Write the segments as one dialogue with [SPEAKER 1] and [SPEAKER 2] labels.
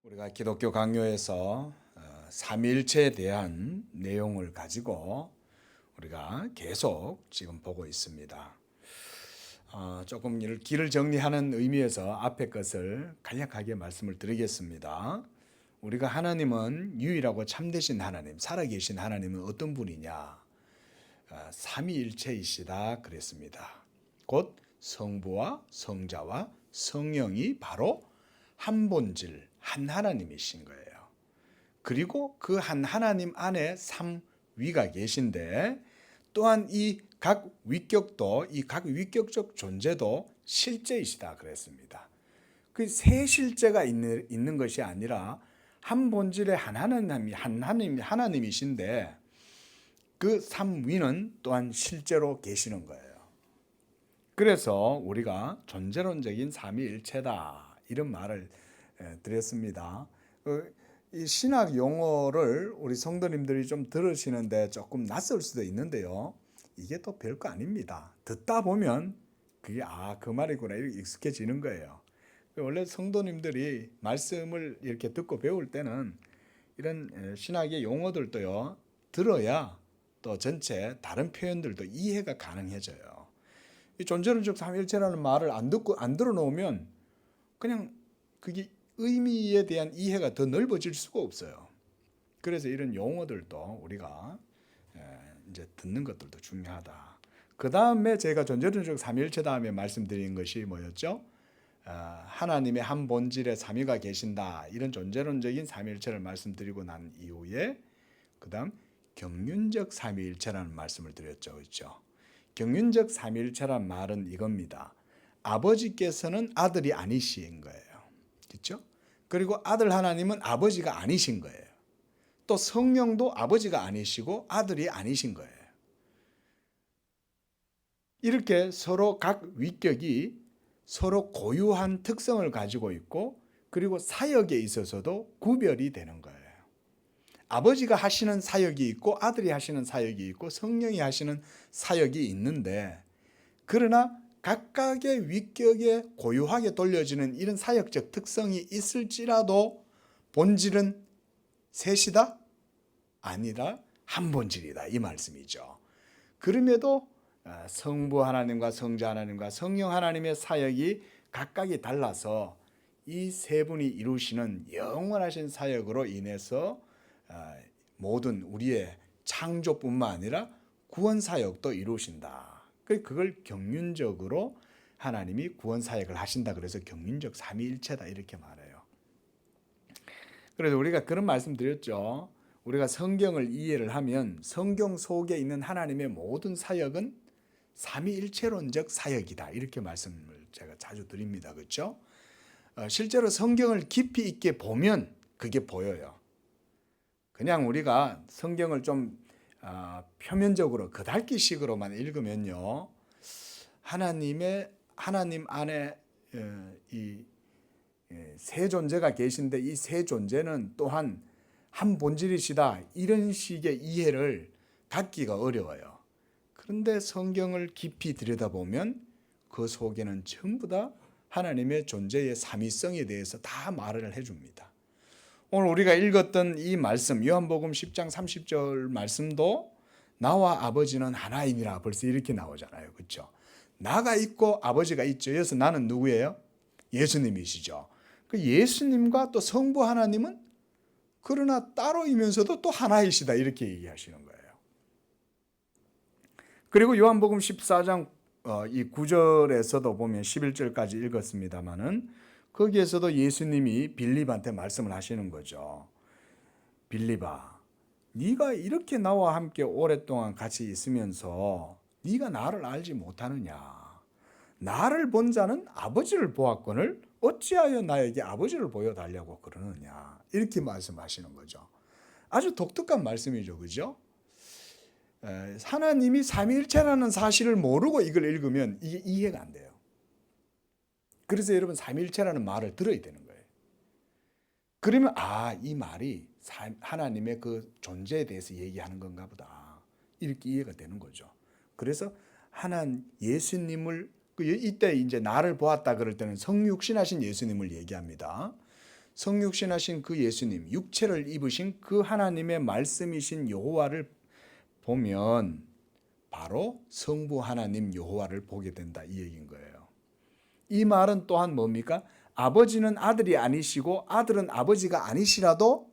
[SPEAKER 1] 우리가 기독교 강요에서 삼위일체에 대한 내용을 가지고 우리가 계속 지금 보고 있습니다. 조금 길을 정리하는 의미에서 앞에 것을 간략하게 말씀을 드리겠습니다. 우리가 하나님은 유일하고 참되신 하나님, 살아계신 하나님은 어떤 분이냐? 삼위일체이시다 그랬습니다. 곧 성부와 성자와 성령이 바로 한 본질, 한 하나님이신 거예요. 그리고 그 한 하나님 안에 삼위가 계신데 또한 이 각 위격도 이 각 위격적 존재도 실제이시다 그랬습니다. 그 세 실제가 있는 것이 아니라 한 본질의 한 하나님이신데 그 삼위는 또한 실제로 계시는 거예요. 그래서 우리가 존재론적인 삼위일체다 이런 말을 드렸습니다. 이 신학 용어를 우리 성도님들이 좀 들으시는데 조금 낯설 수도 있는데요. 이게 또 별거 아닙니다. 듣다 보면 그게 그 말이구나 이렇게 익숙해지는 거예요. 원래 성도님들이 말씀을 이렇게 듣고 배울 때는 이런 신학의 용어들도요 들어야 또 전체 다른 표현들도 이해가 가능해져요. 이 존재론적 삼위일체라는 말을 안 들어놓으면 그냥 그게 의미에 대한 이해가 더 넓어질 수가 없어요. 그래서 이런 용어들도 우리가 이제 듣는 것들도 중요하다. 그 다음에 제가 존재론적 삼위일체 다음에 말씀드린 것이 뭐였죠? 하나님의 한 본질에 삼위가 계신다. 이런 존재론적인 삼위일체를 말씀드리고 난 이후에 그 다음 경륜적 삼위일체라는 말씀을 드렸죠. 그렇죠? 경륜적 삼위일체란 말은 이겁니다. 아버지께서는 아들이 아니신 거예요. 그렇죠? 그리고 아들 하나님은 아버지가 아니신 거예요. 또 성령도 아버지가 아니시고 아들이 아니신 거예요. 이렇게 서로 각 위격이 서로 고유한 특성을 가지고 있고 그리고 사역에 있어서도 구별이 되는 거예요. 아버지가 하시는 사역이 있고 아들이 하시는 사역이 있고 성령이 하시는 사역이 있는데 그러나 각각의 위격에 고유하게 돌려지는 이런 사역적 특성이 있을지라도 본질은 셋이다? 아니라 한 본질이다 이 말씀이죠. 그럼에도 성부 하나님과 성자 하나님과 성령 하나님의 사역이 각각이 달라서 이 세 분이 이루시는 영원하신 사역으로 인해서 모든 우리의 창조뿐만 아니라 구원 사역도 이루신다. 그걸 경륜적으로 하나님이 구원 사역을 하신다. 그래서 경륜적 삼위일체다 이렇게 말해요. 그래서 우리가 그런 말씀 드렸죠. 우리가 성경을 이해를 하면 성경 속에 있는 하나님의 모든 사역은 삼위일체론적 사역이다. 이렇게 말씀을 제가 자주 드립니다. 그렇죠? 실제로 성경을 깊이 있게 보면 그게 보여요. 그냥 우리가 성경을 좀 표면적으로 그달기식으로만 읽으면요, 하나님 안에 이 세 존재가 계신데 이 세 존재는 또한 한 본질이시다 이런 식의 이해를 갖기가 어려워요. 그런데 성경을 깊이 들여다보면 그 속에는 전부 다 하나님의 존재의 삼위성에 대해서 다 말을 해줍니다. 오늘 우리가 읽었던 이 말씀 요한복음 10장 30절 말씀도 나와 아버지는 하나이니라 벌써 이렇게 나오잖아요. 그렇죠? 나가 있고 아버지가 있죠. 여기서 나는 누구예요? 예수님이시죠. 그 예수님과 또 성부 하나님은 그러나 따로이면서도 또 하나이시다 이렇게 얘기하시는 거예요. 그리고 요한복음 14장 이 9절에서도 보면 11절까지 읽었습니다마는 거기에서도 예수님이 빌립한테 말씀을 하시는 거죠. 빌립아, 네가 이렇게 나와 함께 오랫동안 같이 있으면서 네가 나를 알지 못하느냐? 나를 본 자는 아버지를 보았거늘 어찌하여 나에게 아버지를 보여달라고 그러느냐? 이렇게 말씀하시는 거죠. 아주 독특한 말씀이죠. 그죠? 하나님이 삼위일체라는 사실을 모르고 이걸 읽으면 이게 이해가 안 돼요. 그래서 여러분 삼위일체라는 말을 들어야 되는 거예요. 그러면 이 말이 하나님의 그 존재에 대해서 얘기하는 건가 보다. 이렇게 이해가 되는 거죠. 그래서 예수님을 이때 이제 나를 보았다 그럴 때는 성육신하신 예수님을 얘기합니다. 성육신하신 그 예수님, 육체를 입으신 그 하나님의 말씀이신 여호와를 보면 바로 성부 하나님 여호와를 보게 된다, 이 얘기인 거예요. 이 말은 또한 뭡니까? 아버지는 아들이 아니시고 아들은 아버지가 아니시라도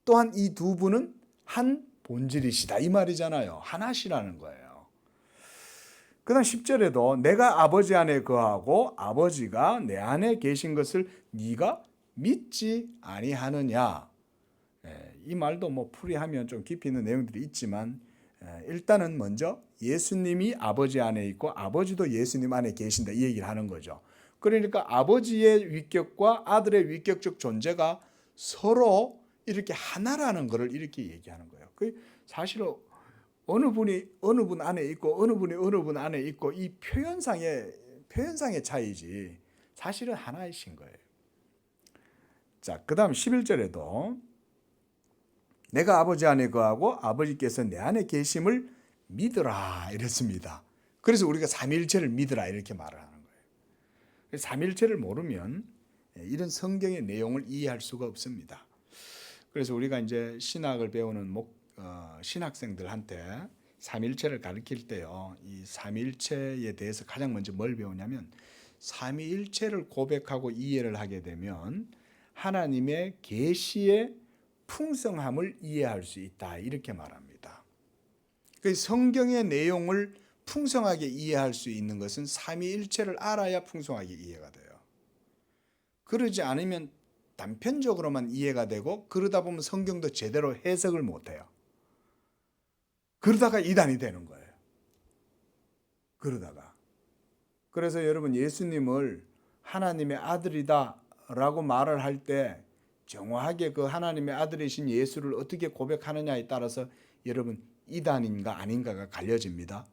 [SPEAKER 1] 또한 이 두 분은 한 본질이시다, 이 말이잖아요. 하나시라는 거예요. 그 다음 10절에도 내가 아버지 안에 거하고 아버지가 내 안에 계신 것을 네가 믿지 아니하느냐. 이 말도 뭐 풀이하면 좀 깊이 있는 내용들이 있지만 일단은 먼저 예수님이 아버지 안에 있고 아버지도 예수님 안에 계신다, 이 얘기를 하는 거죠. 그러니까 아버지의 위격과 아들의 위격적 존재가 서로 이렇게 하나라는 것을 이렇게 얘기하는 거예요. 사실은 어느 분이 어느 분 안에 있고 어느 분이 어느 분 안에 있고 이 표현상의 차이지 사실은 하나이신 거예요. 자, 그다음 11절에도 내가 아버지 안에 거하고 아버지께서 내 안에 계심을 믿으라 이랬습니다. 그래서 우리가 삼위일체를 믿으라 이렇게 말을 하는 거예요. 삼위일체를 모르면 이런 성경의 내용을 이해할 수가 없습니다. 그래서 우리가 이제 신학을 배우는 신학생들한테 삼위일체를 가르칠 때요, 이 삼위일체에 대해서 가장 먼저 뭘 배우냐면 삼위일체를 고백하고 이해를 하게 되면 하나님의 계시의 풍성함을 이해할 수 있다, 이렇게 말합니다. 그 성경의 내용을 풍성하게 이해할 수 있는 것은 삼위일체를 알아야 풍성하게 이해가 돼요. 그러지 않으면 단편적으로만 이해가 되고 그러다 보면 성경도 제대로 해석을 못해요. 그러다가 이단이 되는 거예요. 그래서 여러분, 예수님을 하나님의 아들이다 라고 말을 할 때 정확하게 그 하나님의 아들이신 예수를 어떻게 고백하느냐에 따라서 여러분 이단인가 아닌가가 갈려집니다.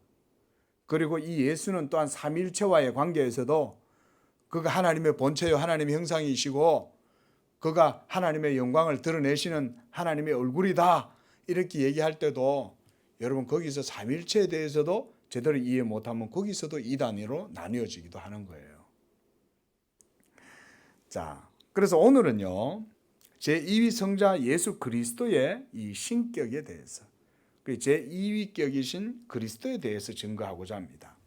[SPEAKER 1] 그리고 이 예수는 또한 삼위일체와의 관계에서도 그가 하나님의 본체요 하나님의 형상이시고 그가 하나님의 영광을 드러내시는 하나님의 얼굴이다, 이렇게 얘기할 때도 여러분 거기서 삼위일체에 대해서도 제대로 이해 못하면 거기서도 이단으로 나뉘어지기도 하는 거예요. 자, 그래서 오늘은요 제2위 성자 예수 그리스도의 이 신격에 대해서, 제2위격이신 그리스도에 대해서 증거하고자 합니다.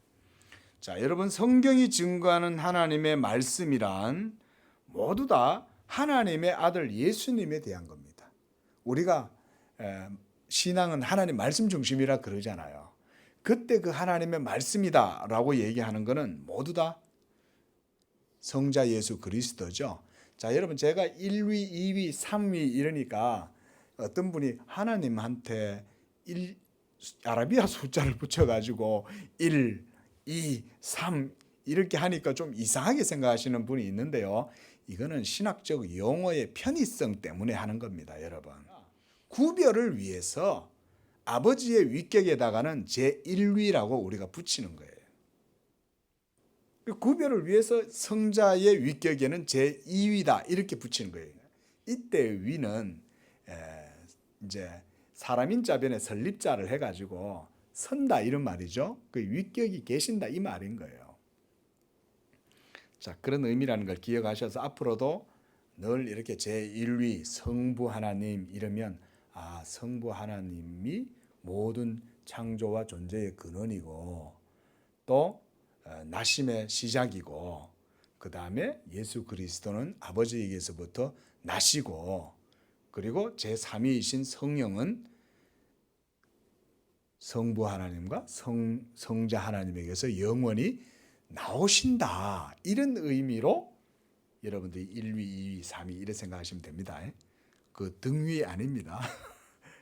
[SPEAKER 1] 자, 여러분, 성경이 증거하는 하나님의 말씀이란 모두 다 하나님의 아들 예수님에 대한 겁니다. 우리가 신앙은 하나님 말씀 중심이라 그러잖아요. 그때 그 하나님의 말씀이다 라고 얘기하는 것은 모두 다 성자 예수 그리스도죠. 자, 여러분, 제가 1위, 2위, 3위 이러니까 어떤 분이 하나님한테 아라비아 숫자를 붙여가지고 1, 2, 3 이렇게 하니까 좀 이상하게 생각하시는 분이 있는데요. 이거는 신학적 용어의 편의성 때문에 하는 겁니다, 여러분. 구별을 위해서 아버지의 위격에다가는 제1위라고 우리가 붙이는 거예요. 구별을 위해서 성자의 위격에는 제2위다 이렇게 붙이는 거예요. 이때 위는 이제 사람인자변에 설립자를 해가지고 선다 이런 말이죠. 그 위격이 계신다 이 말인 거예요. 자, 그런 의미라는 걸 기억하셔서 앞으로도 늘 이렇게 제1위 성부 하나님 이러면 성부 하나님이 모든 창조와 존재의 근원이고 또 나심의 시작이고 그 다음에 예수 그리스도는 아버지에게서부터 나시고 그리고 제3위이신 성령은 성부 하나님과 성자 하나님에게서 영원히 나오신다, 이런 의미로 여러분들이 1위, 2위, 3위 이렇게 생각하시면 됩니다. 그 등위 아닙니다.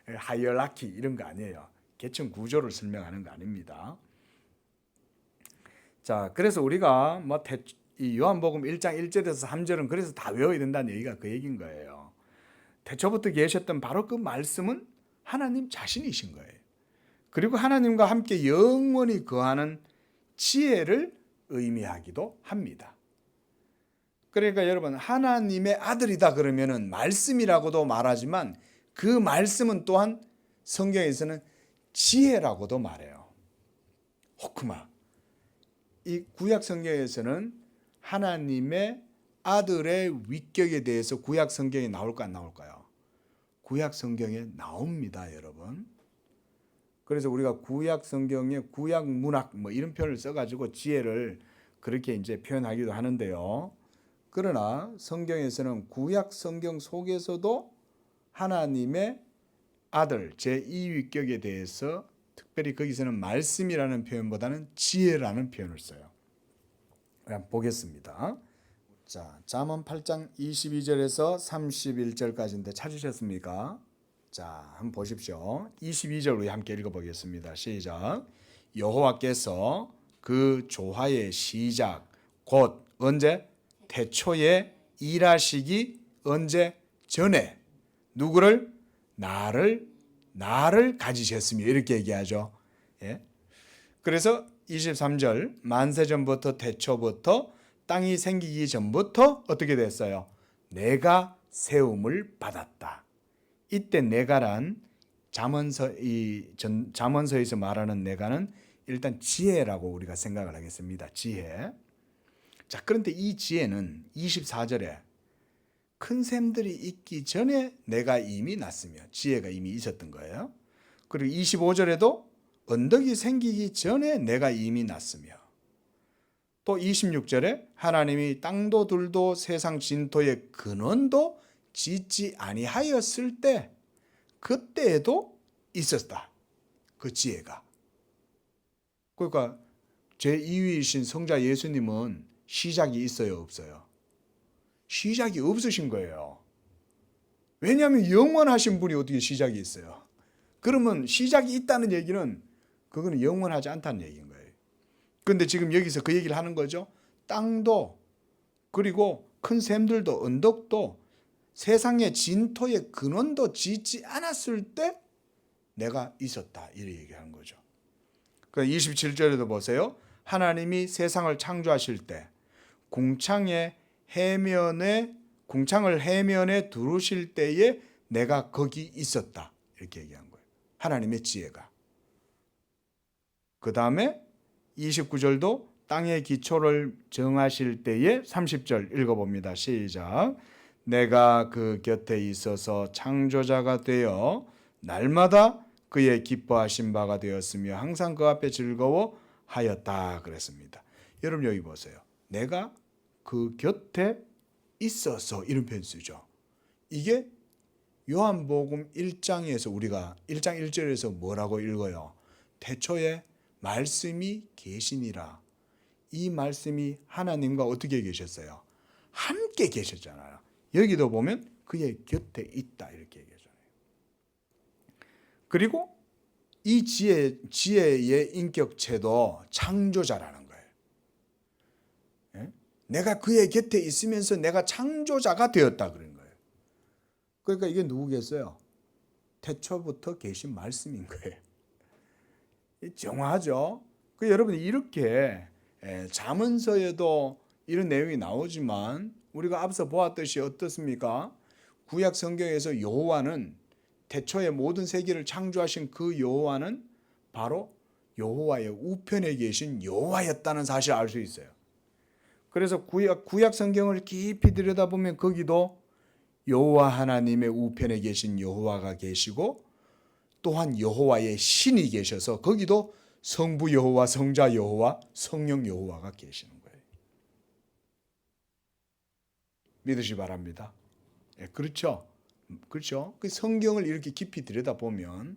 [SPEAKER 1] 하이어라키 이런 거 아니에요. 계층 구조를 설명하는 거 아닙니다. 자, 그래서 우리가 이 요한복음 1장 1절에서 3절은 그래서 다 외워야 된다는 얘기가 그 얘기인 거예요. 태초부터 계셨던 바로 그 말씀은 하나님 자신이신 거예요. 그리고 하나님과 함께 영원히 거하는 지혜를 의미하기도 합니다. 그러니까 여러분, 하나님의 아들이다 그러면은 말씀이라고도 말하지만 그 말씀은 또한 성경에서는 지혜라고도 말해요. 호크마. 이 구약 성경에서는 하나님의 아들의 위격에 대해서 구약 성경에 나올까 안 나올까요? 구약 성경에 나옵니다, 여러분. 그래서 우리가 구약 성경에 구약 문학 뭐 이런 표현을 써가지고 지혜를 그렇게 이제 표현하기도 하는데요. 그러나 성경에서는 구약 성경 속에서도 하나님의 아들 제2위격에 대해서 특별히 거기서는 말씀이라는 표현보다는 지혜라는 표현을 써요. 한번 보겠습니다. 자, 잠언 8장 22절에서 31절까지인데 찾으셨습니까? 자, 한번 보십시오. 22절 우리 함께 읽어보겠습니다. 시작. 여호와께서 그 조화의 시작 곧 언제? 태초에 일하시기 언제? 전에 누구를? 나를 가지셨으며 이렇게 얘기하죠. 예? 그래서 23절 만세전부터 태초부터 땅이 생기기 전부터 어떻게 됐어요? 내가 세움을 받았다. 이때 내가란 잠언서에서 말하는 내가는 일단 지혜라고 우리가 생각을 하겠습니다. 지혜. 자, 그런데 이 지혜는 24절에 큰 샘들이 있기 전에 내가 이미 났으며 지혜가 이미 있었던 거예요. 그리고 25절에도 언덕이 생기기 전에 내가 이미 났으며 또 26절에 하나님이 땅도 들도 세상 진토의 근원도 짓지 아니하였을 때 그때에도 있었다. 그 지혜가. 그러니까 제2위이신 성자 예수님은 시작이 있어요, 없어요? 시작이 없으신 거예요. 왜냐하면 영원하신 분이 어떻게 시작이 있어요? 그러면 시작이 있다는 얘기는 그거는 영원하지 않다는 얘기인 거예요. 그런데 지금 여기서 그 얘기를 하는 거죠. 땅도 그리고 큰 샘들도 언덕도 세상의 진토의 근원도 짓지 않았을 때 내가 있었다. 이렇게 얘기하는 거죠. 27절에도 보세요. 하나님이 세상을 창조하실 때 궁창을 해면에 두르실 때에 내가 거기 있었다. 이렇게 얘기한 거예요. 하나님의 지혜가. 그 다음에 29절도 땅의 기초를 정하실 때에 30절 읽어봅니다. 시작. 내가 그 곁에 있어서 창조자가 되어 날마다 그의 기뻐하신 바가 되었으며 항상 그 앞에 즐거워하였다 그랬습니다. 여러분 여기 보세요. 내가 그 곁에 있어서 이런 표현 쓰죠. 이게 요한복음 1장에서 우리가 1장 1절에서 뭐라고 읽어요? 태초에 말씀이 계시니라. 이 말씀이 하나님과 어떻게 계셨어요? 함께 계셨잖아요. 여기도 보면 그의 곁에 있다 이렇게 얘기하잖아요. 그리고 이 지혜의 인격체도 창조자라는 거예요. 예? 내가 그의 곁에 있으면서 내가 창조자가 되었다 그런 거예요. 그러니까 이게 누구겠어요? 태초부터 계신 말씀인 거예요. 정화하죠. 여러분 이렇게 잠언서에도 이런 내용이 나오지만 우리가 앞서 보았듯이 어떻습니까? 구약 성경에서 여호와는 태초에 모든 세계를 창조하신 그 여호와는 바로 여호와의 우편에 계신 여호와였다는 사실을 알 수 있어요. 그래서 구약 성경을 깊이 들여다보면 거기도 여호와 하나님의 우편에 계신 여호와가 계시고 또한 여호와의 신이 계셔서 거기도 성부 여호와, 성자 여호와, 성령 여호와가 계시는 거예요. 믿으시 바랍니다. 그렇죠? 그렇죠? 그 성경을 이렇게 깊이 들여다보면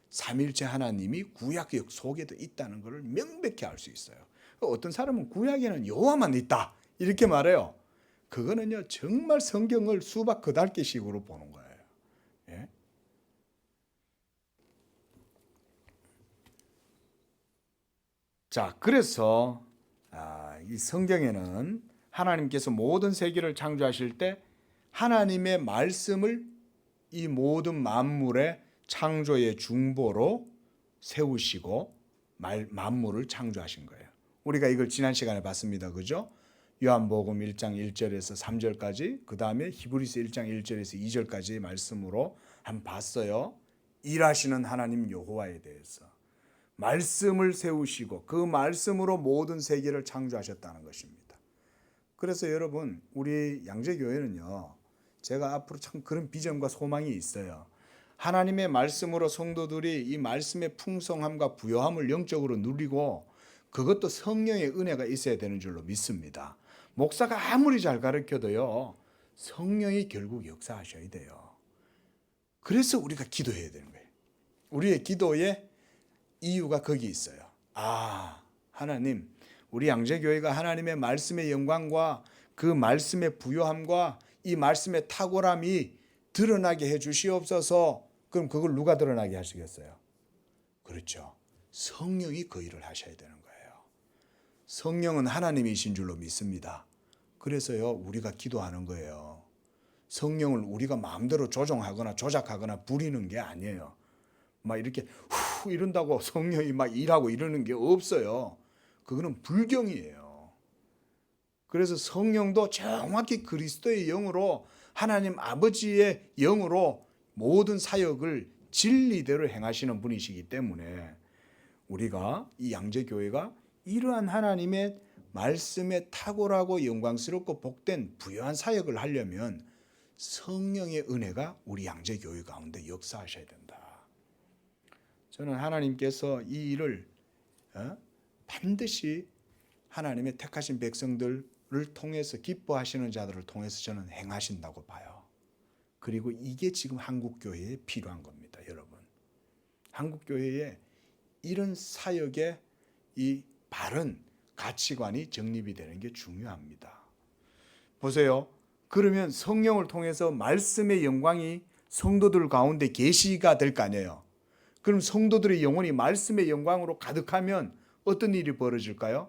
[SPEAKER 1] 삼일체 하나님이 구약 속에도 있다는 것을 명백히 알 수 있어요. 어떤 사람은 구약에는 여호와만 있다 이렇게 말해요. 그거는요 정말 성경을 수박 그달기식으로 보는 거예요. 예? 자, 그래서 이 성경에는 하나님께서 모든 세계를 창조하실 때 하나님의 말씀을 이 모든 만물의 창조의 중보로 세우시고 만물을 창조하신 거예요. 우리가 이걸 지난 시간에 봤습니다. 그죠? 요한복음 1장 1절에서 3절까지 그 다음에 히브리서 1장 1절에서 2절까지의 말씀으로 한번 봤어요. 일하시는 하나님 여호와에 대해서. 말씀을 세우시고 그 말씀으로 모든 세계를 창조하셨다는 것입니다. 그래서 여러분, 우리 양재교회는요, 제가 앞으로 참 그런 비전과 소망이 있어요. 하나님의 말씀으로 성도들이 이 말씀의 풍성함과 부요함을 영적으로 누리고, 그것도 성령의 은혜가 있어야 되는 줄로 믿습니다. 목사가 아무리 잘 가르쳐도요, 성령이 결국 역사하셔야 돼요. 그래서 우리가 기도해야 되는 거예요. 우리의 기도의 이유가 거기 있어요. 하나님, 우리 양재교회가 하나님의 말씀의 영광과 그 말씀의 부요함과 이 말씀의 탁월함이 드러나게 해 주시옵소서. 그럼 그걸 누가 드러나게 하시겠어요? 그렇죠. 성령이 그 일을 하셔야 되는 거예요. 성령은 하나님이신 줄로 믿습니다. 그래서요, 우리가 기도하는 거예요. 성령을 우리가 마음대로 조종하거나 조작하거나 부리는 게 아니에요. 막 이렇게 후 이런다고 성령이 막 일하고 이러는 게 없어요. 그거는 불경이에요. 그래서 성령도 정확히 그리스도의 영으로, 하나님 아버지의 영으로 모든 사역을 진리대로 행하시는 분이시기 때문에 우리가 이 양재교회가 이러한 하나님의 말씀에 탁월하고 영광스럽고 복된 부요한 사역을 하려면 성령의 은혜가 우리 양재교회 가운데 역사하셔야 된다. 저는 하나님께서 이 일을 반드시 하나님의 택하신 백성들을 통해서, 기뻐하시는 자들을 통해서 저는 행하신다고 봐요. 그리고 이게 지금 한국교회에 필요한 겁니다, 여러분. 한국교회에 이런 사역의 이 바른 가치관이 정립이 되는 게 중요합니다. 보세요. 그러면 성령을 통해서 말씀의 영광이 성도들 가운데 계시가 될 거 아니에요. 그럼 성도들의 영혼이 말씀의 영광으로 가득하면 어떤 일이 벌어질까요?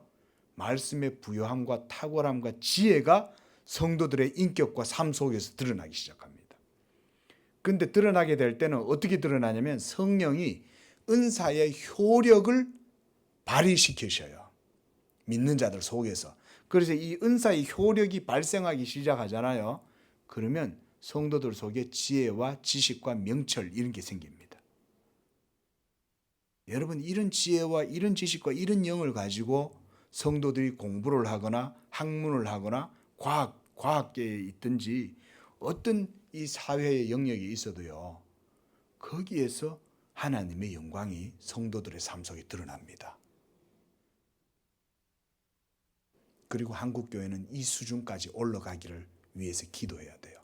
[SPEAKER 1] 말씀의 부요함과 탁월함과 지혜가 성도들의 인격과 삶 속에서 드러나기 시작합니다. 근데 드러나게 될 때는 어떻게 드러나냐면 성령이 은사의 효력을 발휘시키셔요. 믿는 자들 속에서. 그래서 이 은사의 효력이 발생하기 시작하잖아요. 그러면 성도들 속에 지혜와 지식과 명철 이런 게 생깁니다. 여러분, 이런 지혜와 이런 지식과 이런 영을 가지고 성도들이 공부를 하거나 학문을 하거나 과학계에 있든지 어떤 이 사회의 영역이 있어도요, 거기에서 하나님의 영광이 성도들의 삶 속에 드러납니다. 그리고 한국교회는 이 수준까지 올라가기를 위해서 기도해야 돼요.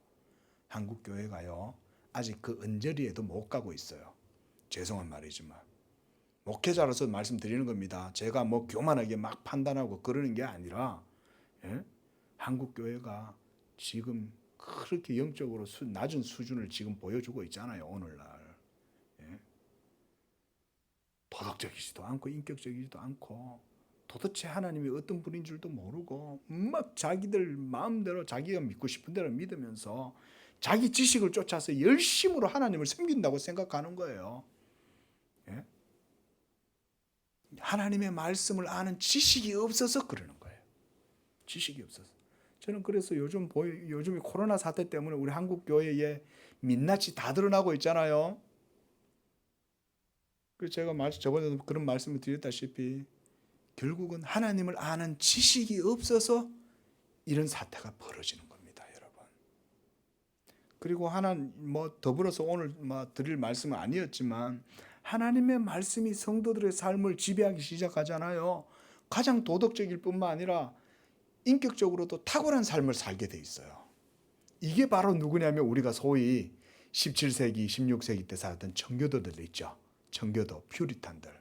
[SPEAKER 1] 한국교회가요, 아직 그 언저리에도 못 가고 있어요. 죄송한 말이지만. 목회자로서 말씀드리는 겁니다. 제가 뭐 교만하게 막 판단하고 그러는 게 아니라, 한국교회가 지금 그렇게 영적으로 낮은 수준을 지금 보여주고 있잖아요, 오늘날. 도덕적이지도 않고 인격적이지도 않고 도대체 하나님이 어떤 분인 줄도 모르고 막 자기들 마음대로 자기가 믿고 싶은 대로 믿으면서 자기 지식을 쫓아서 열심으로 하나님을 섬긴다고 생각하는 거예요. 하나님의 말씀을 아는 지식이 없어서 그러는 거예요. 지식이 없어서. 저는 그래서 요즘 코로나 사태 때문에 우리 한국 교회에 민낯이 다 드러나고 있잖아요. 그래서 제가 저번에도 그런 말씀을 드렸다시피 결국은 하나님을 아는 지식이 없어서 이런 사태가 벌어지는 겁니다, 여러분. 그리고 더불어서 오늘 드릴 말씀은 아니었지만 하나님의 말씀이 성도들의 삶을 지배하기 시작하잖아요. 가장 도덕적일 뿐만 아니라 인격적으로도 탁월한 삶을 살게 돼 있어요. 이게 바로 누구냐면 우리가 소위 17세기, 16세기 때 살았던 청교도들 있죠. 청교도, 퓨리탄들.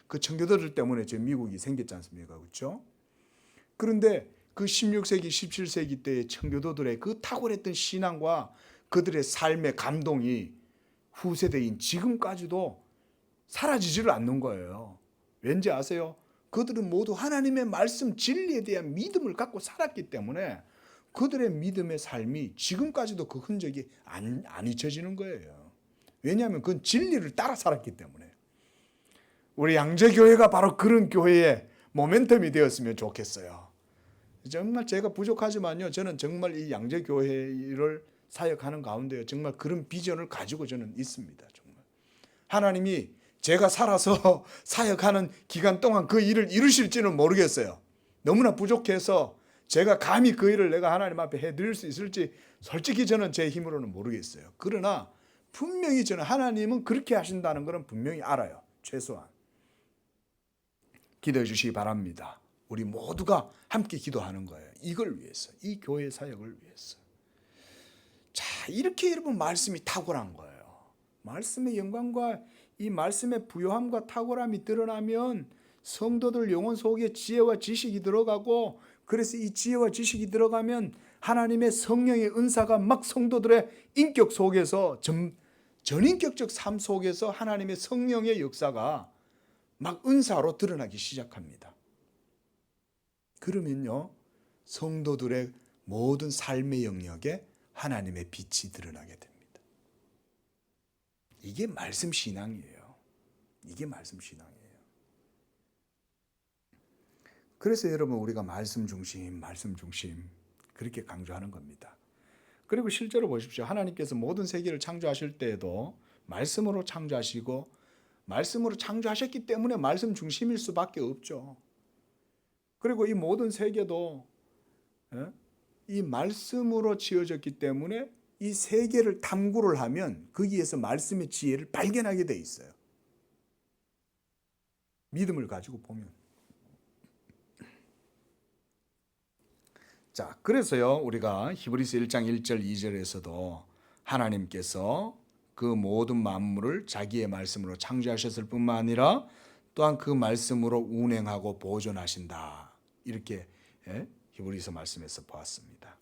[SPEAKER 1] 그 청교도들 때문에 지금 미국이 생겼지 않습니까? 그렇죠? 그런데 그 16세기, 17세기 때의 청교도들의 그 탁월했던 신앙과 그들의 삶의 감동이 후세대인 지금까지도 사라지지를 않는 거예요. 왠지 아세요? 그들은 모두 하나님의 말씀 진리에 대한 믿음을 갖고 살았기 때문에 그들의 믿음의 삶이 지금까지도 그 흔적이 안 잊혀지는 거예요. 왜냐하면 그건 진리를 따라 살았기 때문에. 우리 양재교회가 바로 그런 교회의 모멘텀이 되었으면 좋겠어요. 정말 제가 부족하지만요, 저는 정말 이 양재교회를 사역하는 가운데 정말 그런 비전을 가지고 저는 있습니다. 정말 하나님이 제가 살아서 사역하는 기간 동안 그 일을 이루실지는 모르겠어요. 너무나 부족해서 제가 감히 그 일을 내가 하나님 앞에 해드릴 수 있을지 솔직히 저는 제 힘으로는 모르겠어요. 그러나 분명히 저는 하나님은 그렇게 하신다는 것은 분명히 알아요. 최소한. 기도해 주시기 바랍니다. 우리 모두가 함께 기도하는 거예요. 이걸 위해서, 이 교회 사역을 위해서. 자, 이렇게 여러분 말씀이 탁월한 거예요. 말씀의 영광과 이 말씀의 부요함과 탁월함이 드러나면 성도들 영혼 속에 지혜와 지식이 들어가고, 그래서 이 지혜와 지식이 들어가면 하나님의 성령의 은사가 막 성도들의 인격 속에서 전인격적 삶 속에서 하나님의 성령의 역사가 막 은사로 드러나기 시작합니다. 그러면요, 성도들의 모든 삶의 영역에 하나님의 빛이 드러나게 됩니다. 이게 말씀 신앙이에요. 이게 말씀 신앙이에요. 그래서 여러분 우리가 말씀 중심 그렇게 강조하는 겁니다. 그리고 실제로 보십시오. 하나님께서 모든 세계를 창조하실 때에도 말씀으로 창조하시고 말씀으로 창조하셨기 때문에 말씀 중심일 수밖에 없죠. 그리고 이 모든 세계도 이 말씀으로 지어졌기 때문에 이 세계를 탐구를 하면 거기에서 말씀의 지혜를 발견하게 돼 있어요. 믿음을 가지고 보면. 자, 그래서요 우리가 히브리서 1장 1절 2절에서도 하나님께서 그 모든 만물을 자기의 말씀으로 창조하셨을 뿐만 아니라 또한 그 말씀으로 운행하고 보존하신다. 이렇게 히브리서 말씀에서 보았습니다.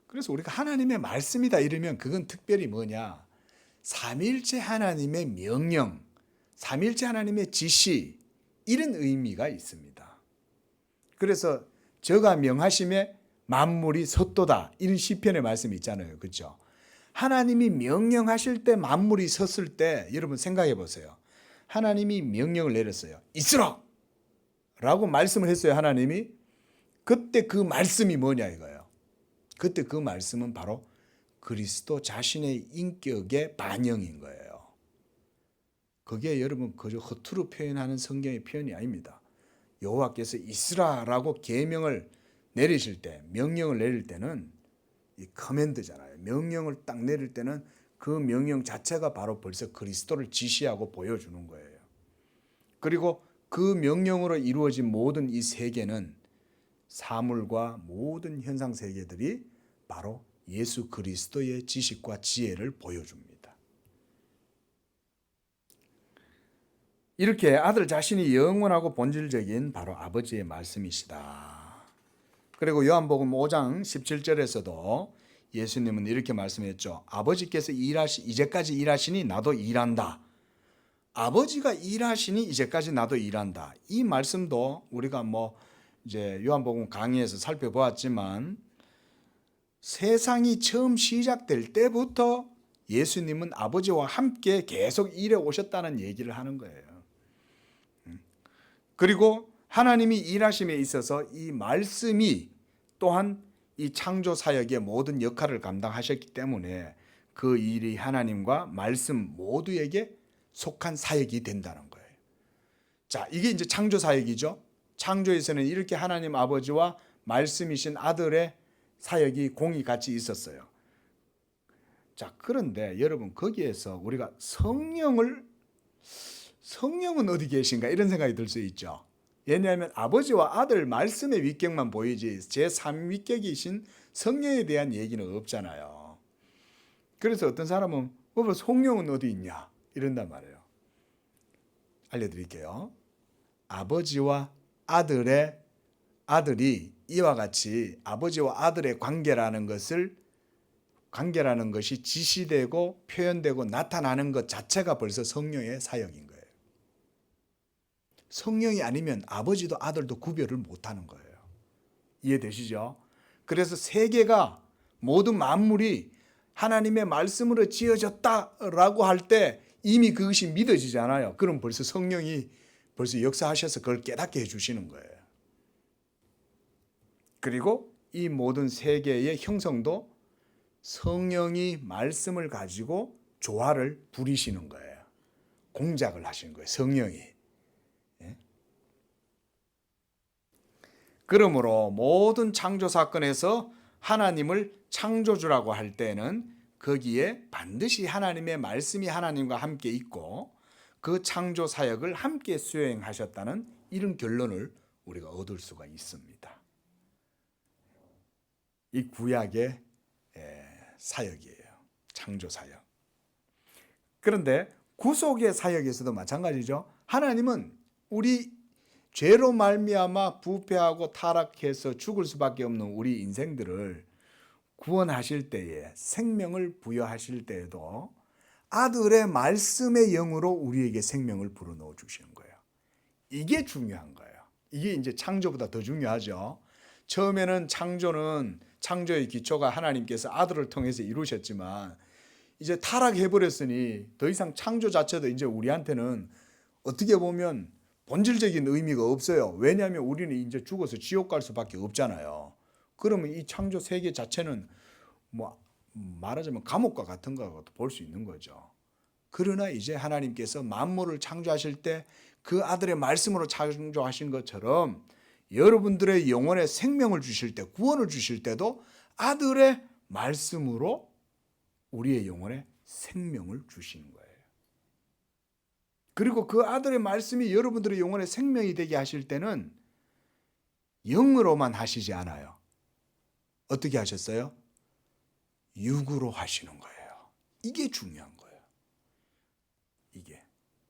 [SPEAKER 1] 그래서 우리가 하나님의 말씀이다 이러면 그건 특별히 뭐냐? 삼위일체 하나님의 명령, 삼위일체 하나님의 지시, 이런 의미가 있습니다. 그래서 저가 명하심에 만물이 섰도다, 이런 시편의 말씀이 있잖아요. 그렇죠? 하나님이 명령하실 때 만물이 섰을 때 여러분 생각해 보세요. 하나님이 명령을 내렸어요. 있으라! 라고 말씀을 했어요. 하나님이. 그때 그 말씀이 뭐냐 이거예요. 그때 그 말씀은 바로 그리스도 자신의 인격의 반영인 거예요. 그게 여러분 그저 허투루 표현하는 성경의 표현이 아닙니다. 여호와께서 있으라라고 계명을 내리실 때, 명령을 내릴 때는 이 커맨드잖아요. 명령을 딱 내릴 때는 그 명령 자체가 바로 벌써 그리스도를 지시하고 보여주는 거예요. 그리고 그 명령으로 이루어진 모든 이 세계는 사물과 모든 현상 세계들이 바로 예수 그리스도의 지식과 지혜를 보여줍니다. 이렇게 아들 자신이 영원하고 본질적인 바로 아버지의 말씀이시다. 그리고 요한복음 5장 17절에서도 예수님은 이렇게 말씀했죠. 아버지께서 이제까지 일하시니 나도 일한다. 아버지가 일하시니 이제까지 나도 일한다. 이 말씀도 우리가 이제 요한복음 강의에서 살펴보았지만 세상이 처음 시작될 때부터 예수님은 아버지와 함께 계속 일해 오셨다는 얘기를 하는 거예요. 그리고 하나님이 일하심에 있어서 이 말씀이 또한 이 창조 사역의 모든 역할을 감당하셨기 때문에 그 일이 하나님과 말씀 모두에게 속한 사역이 된다는 거예요. 자, 이게 이제 창조 사역이죠. 창조에서는 이렇게 하나님 아버지와 말씀이신 아들의 사역이 공이 같이 있었어요. 자, 그런데 여러분 거기에서 우리가 성령은 어디 계신가 이런 생각이 들 수 있죠. 왜냐하면 아버지와 아들 말씀의 위격만 보이지 제3위격이신 성령에 대한 얘기는 없잖아요. 그래서 어떤 사람은 성령은 어디 있냐 이런단 말이에요. 알려드릴게요. 아버지와 아들이 이와 같이 아버지와 아들의 관계라는 것이 지시되고 표현되고 나타나는 것 자체가 벌써 성령의 사역인 거예요. 성령이 아니면 아버지도 아들도 구별을 못하는 거예요. 이해되시죠? 그래서 세계가 모든 만물이 하나님의 말씀으로 지어졌다라고 할 때 이미 그것이 믿어지잖아요. 그럼 벌써 성령이 벌써 역사하셔서 그걸 깨닫게 해주시는 거예요. 그리고 이 모든 세계의 형성도 성령이 말씀을 가지고 조화를 부리시는 거예요. 공작을 하시는 거예요. 성령이. 그러므로 모든 창조 사건에서 하나님을 창조주라고 할 때는 거기에 반드시 하나님의 말씀이 하나님과 함께 있고 그 창조 사역을 함께 수행하셨다는 이런 결론을 우리가 얻을 수가 있습니다. 이 구약의 사역이에요. 창조 사역. 그런데 구속의 사역에서도 마찬가지죠. 하나님은 우리 죄로 말미암아 부패하고 타락해서 죽을 수밖에 없는 우리 인생들을 구원하실 때에, 생명을 부여하실 때에도 아들의 말씀의 영으로 우리에게 생명을 불어넣어 주시는 거예요. 이게 중요한 거예요. 이게 이제 창조보다 더 중요하죠. 처음에는 창조의 기초가 하나님께서 아들을 통해서 이루셨지만 이제 타락해버렸으니 더 이상 창조 자체도 이제 우리한테는 어떻게 보면 본질적인 의미가 없어요. 왜냐하면 우리는 이제 죽어서 지옥 갈 수밖에 없잖아요. 그러면 이 창조 세계 자체는 뭐 말하자면 감옥과 같은 거라고 볼 수 있는 거죠. 그러나 이제 하나님께서 만물을 창조하실 때 그 아들의 말씀으로 창조하신 것처럼 여러분들의 영혼에 생명을 주실 때, 구원을 주실 때도 아들의 말씀으로 우리의 영혼에 생명을 주시는 거예요. 그리고 그 아들의 말씀이 여러분들의 영혼에 생명이 되게 하실 때는 영으로만 하시지 않아요. 어떻게 하셨어요? 육으로 하시는 거예요. 이게 중요한 거예요. 이게.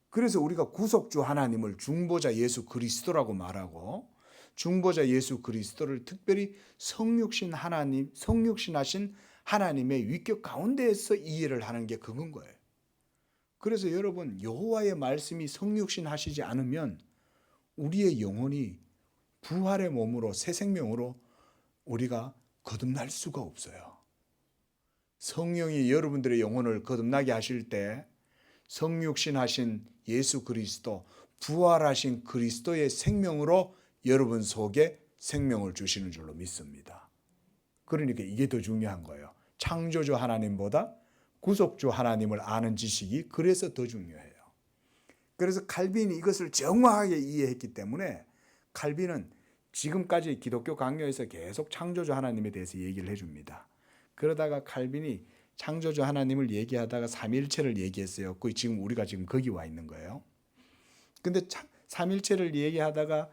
[SPEAKER 1] 그래서 우리가 구속주 하나님을 중보자 예수 그리스도라고 말하고 중보자 예수 그리스도를 특별히 성육신 하나님, 성육신하신 하나님의 위격 가운데에서 이해를 하는 게 그건 거예요. 그래서 여러분 여호와의 말씀이 성육신하시지 않으면 우리의 영혼이 부활의 몸으로 새 생명으로 우리가 거듭날 수가 없어요. 성령이 여러분들의 영혼을 거듭나게 하실 때 성육신하신 예수 그리스도, 부활하신 그리스도의 생명으로 여러분 속에 생명을 주시는 줄로 믿습니다. 그러니까 이게 더 중요한 거예요. 창조주 하나님보다 구속주 하나님을 아는 지식이 그래서 더 중요해요. 그래서 칼빈이 이것을 정확하게 이해했기 때문에 칼빈은 지금까지 기독교 강요에서 계속 창조주 하나님에 대해서 얘기를 해줍니다. 그러다가 칼빈이 창조주 하나님을 얘기하다가 삼위일체를 얘기했어요. 지금 우리가 지금 거기 와 있는 거예요. 근데 삼위일체를 얘기하다가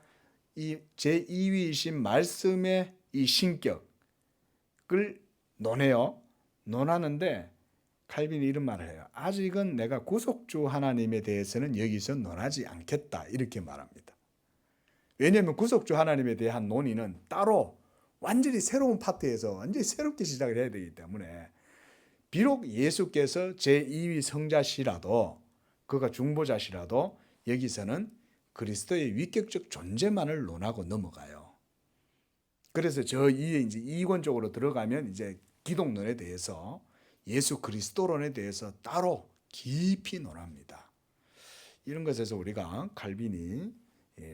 [SPEAKER 1] 이 제2위이신 말씀의 이 신격을 논해요. 논하는데 칼빈이 이런 말을 해요. 아직은 내가 구속주 하나님에 대해서는 여기서 논하지 않겠다. 이렇게 말합니다. 왜냐하면 구속주 하나님에 대한 논의는 따로 완전히 새로운 파트에서 완전히 새롭게 시작을 해야 되기 때문에 비록 예수께서 제2위 성자시라도 그가 중보자시라도 여기서는 그리스도의 위격적 존재만을 논하고 넘어가요. 그래서 저 이에 이제 이권적으로 들어가면 이제 기독론에 대해서 예수 그리스도론에 대해서 따로 깊이 논합니다. 이런 것에서 우리가 칼빈이